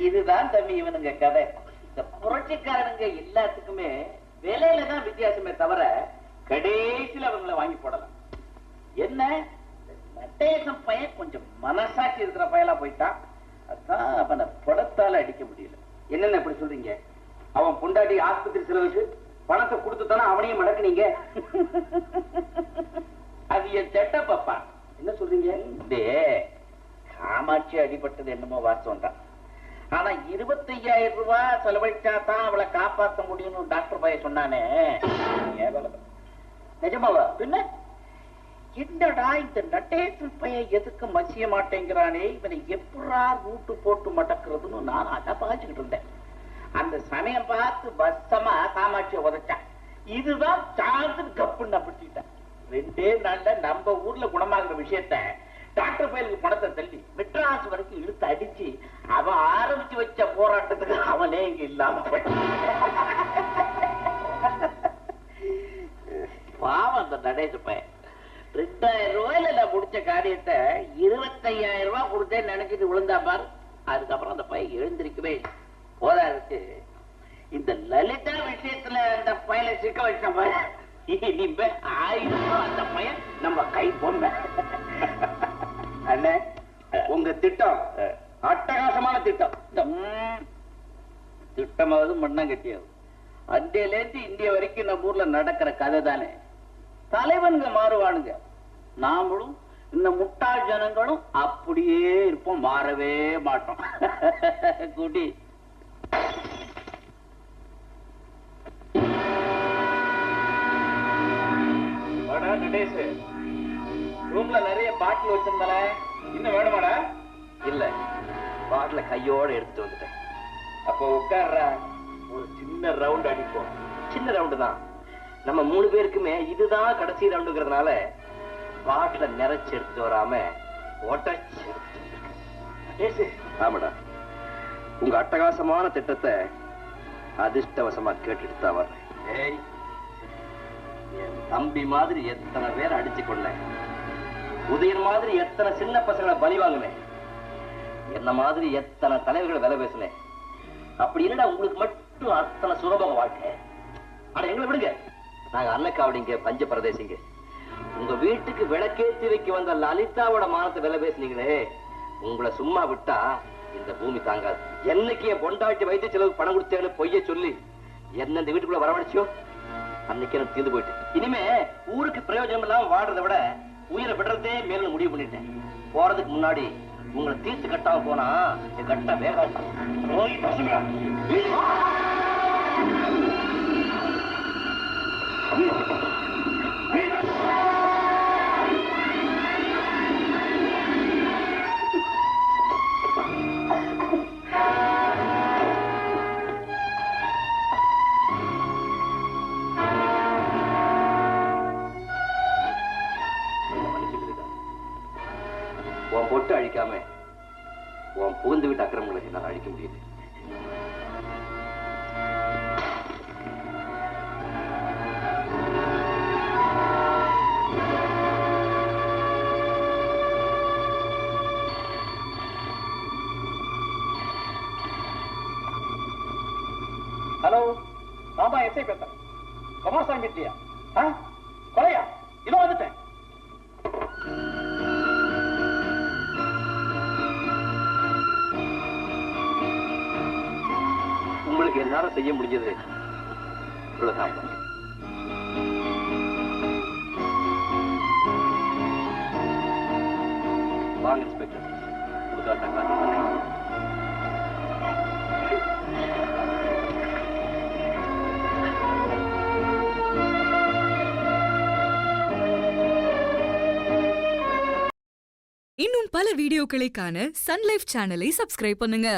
இதுதான் தம்பி இவனுங்க கதை. இந்த புரட்சிக்காரனுங்க எல்லாத்துக்குமே விலையில தான் வித்தியாசமே தவிர கடைசியில் அவங்கள வாங்கி போடலாம். என்ன நடேசன் பையன் கொஞ்சம் மனசாட்சி இருக்கிற பயலா போயிட்டான். அதான் அவனை படத்தால அடிக்க முடியல. என்னென்ன இப்படி சொல்றீங்க? அவன் பொண்டாட்டி ஆஸ்பத்திரி செலவுக்கு பணத்தை கொடுத்துட்டானா அவனையும் மடக்குனீங்க. அது என் செட்ட பாப்பா. என்ன சொல்றீங்க? காமாட்சி அடிபட்டது என்னமோ வாஸ்தவம் தான். ஆனா 25,000 ரூபாய் செலவழிச்சா தான் அவளை காப்பாற்ற முடியும்னு டாக்டர் பையன் சொன்னானே. நிஜமாவா? பின்ன என்னடா இந்த நடேசன் பையன் எதுக்கு மசிய மாட்டேங்கிறானே, இவனை எப்படா ரூட்டு போட்டு மடக்குறதுன்னு நான் அதை பாய்ச்சிக்கிட்டு இருந்தேன். அந்த சமயம் பார்த்து பஸ்ஸமா காமாட்சியை உதச்சான். இதுதான் சார்ஜ் கப்புன்னு பிடிச்சிட்டேன். 2 நாள்ல நம்ம ஊர்ல குணமாகிற விஷயத்த டாக்டர் பையலுக்கு பணத்தை தள்ளி மெட்ராஸ் வரைக்கும் இழுத்து அடிச்சு அவன் ஆரம்பிச்சு வச்ச போராட்டத்துக்கு அவனே இங்க இல்லாம பாவம் அந்த நடேச பையன். 2,000 ரூபாயில நான் முடிச்ச காரியத்தை 25,000 ரூபாய் கொடுத்தேன்னு நினைச்சிட்டு விழுந்தா பாரு. அதுக்கப்புறம் அந்த பையன் எழுந்திருக்கவே போதாருக்கு. இந்த லலிதா விஷயத்துல அந்த பையனை சிக்க வச்ச பாரு. இனிமே 1000 ரூபாய் அந்த பையன் நம்ம கை பொண்ண. அண்ணே, உங்க திட்டம் அட்டகாசமான திட்டம். திட்டமாவது மண்ணாங்கட்டியாவது அண்டையிலேருந்து இந்திய வரைக்கும் நம்ம ஊர்ல நடக்கிற கதை தானே. தலைவனுங்க மாறுவானுங்க, நாமளும் இந்த முட்டாள் ஜனங்களும் அப்படியே இருப்போம், மாறவே மாட்டோம். குடி. ரூம்ல நிறைய பாட்டில் வச்சிருந்தால, இன்னும் வேணுமாடா? இல்ல, பாட்டில கையோட எடுத்துட்டு வந்துட்டேன். அப்போ உட்கார்ற, ஒரு சின்ன ரவுண்ட் அடிப்போம். சின்ன ரவுண்டு தான், நம்ம 3 பேருக்குமே இதுதான் கடைசி ரவுண்டுங்கிறதுனால பாட்டில நிறைச்சு எடுத்துட்டு வராம ஒட்டச்சு. ஆமாடா, உங்க அட்டகாசமான திட்டத்தை அதிர்ஷ்டவசமா கேட்டுட்டு தான் வர்றேன். என் தம்பி மாதிரி எத்தனை பேர் அடிச்சு கொண்டேன், உதயன் மாதிரி எத்தனை சின்ன பசங்களை பலி வாங்கினேன், என்ன மாதிரி எத்தனை தலைவர்களை விலை பேசினேன். அப்படி என்னடா உங்களுக்கு மட்டும் அத்தனை சுகபோக வாழ்க்கை? ஆனா எங்களை விடுங்க, நாங்க அன்னக்காவடிங்க, பஞ்ச பிரதேசிங்க. உங்க வீட்டுக்கு விளக்கேற்றி வைக்க வந்த லலிதாவோட மானத்தை விலை பேசினீங்களே, உங்களை சும்மா விட்டா இந்த பூமி தாங்காது. என்னைக்கு என் பொண்டாட்டி வைத்திய செலவுக்கு பணம் கொடுத்தேன்னு பொய்ய சொல்லி என்ன இந்த வீட்டுக்குள்ள வரவழைச்சியோ அன்னைக்கு எனக்கு தீர்ந்து போயிட்டு. இனிமே ஊருக்கு பிரயோஜனம் இல்லாம வாடுறதை விட உயிரை விடுறதே மேலும் முடிவு பண்ணிட்டேன். போறதுக்கு முன்னாடி உங்களை தீர்த்து கட்டாம போனா என் கட்டா வேகாது. உன் பொட்டு அழிக்காம உன் புகுந்து விட்டு அக்கிரமங்களை என்னால் அழிக்க முடியுது. ஹலோ, ஆமா எஸ்ஐ பேசுறேன். குமாரசாமி வீட்லையா? கொலையா? இதோ வந்துட்டேன். உங்களுக்கு என்னால செய்ய முடிஞ்சது இவ்வளவுதான். வாங்க இன்ஸ்பெக்டர், இன்னும் பல வீடியோக்களை காண சன் லைஃப் சேனலை சப்ஸ்கிரைப் பண்ணுங்க.